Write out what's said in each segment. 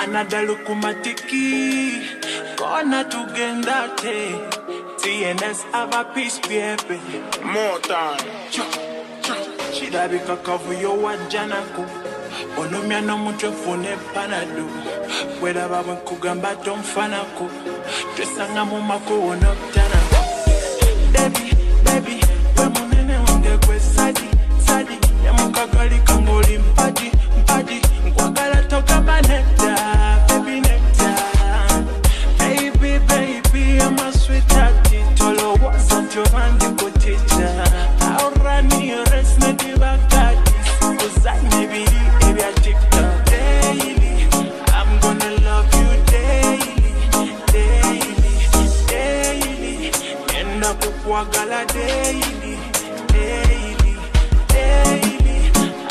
Another look matiki, gonna to gendate. TNS have a peace, baby. More time. Shida bika kavu yo wajanako. Onomya no mutwe fune panado. Weda baba kugamba tomfanako. Twesanga mu mako onoktanako. Baby, we munene wange kwe sadi. Yamukagali kangoli mpadi. Nkwagala togamba nectar, baby nectar. Baby, I'm a sweetheart. Tolo wasn't your man to teacher. I'll run your rest, not the bagadis. Cause I maybe a TikTok daily. I'm gonna love you daily. End up with Wagala daily.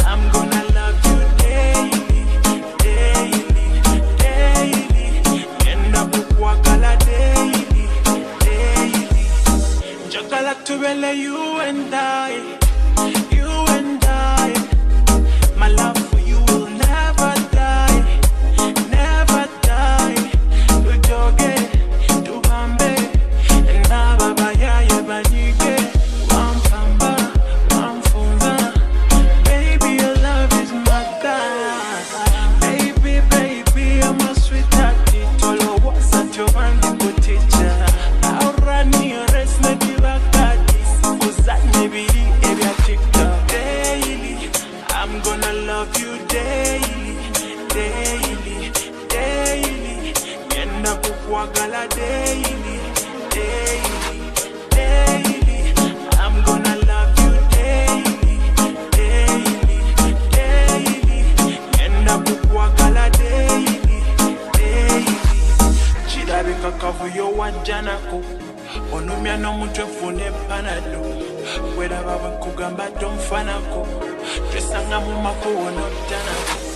I'm gonna love you daily. End up with Wagala daily. Jagala tubele you and I. My love for you will never die. Ujoge, tubambe, na baba ya banike. Wampamba, wamfunga. Baby, your love is mata. Baby, I'm a sweetheart. Tolo was at your hand to teacher. I'll run your rest, not the bagadis. Cause I maybe a TikTok daily. I'm gonna love you daily. Yenda kukwagala daily. I'm gonna love you daily. Yenda kukwagala daily. Shida bika kavu yo wajanako. Onumya no mutwe fune panado. Weda baba kugamba tomfanako. Twesanga mu mako onoktanako.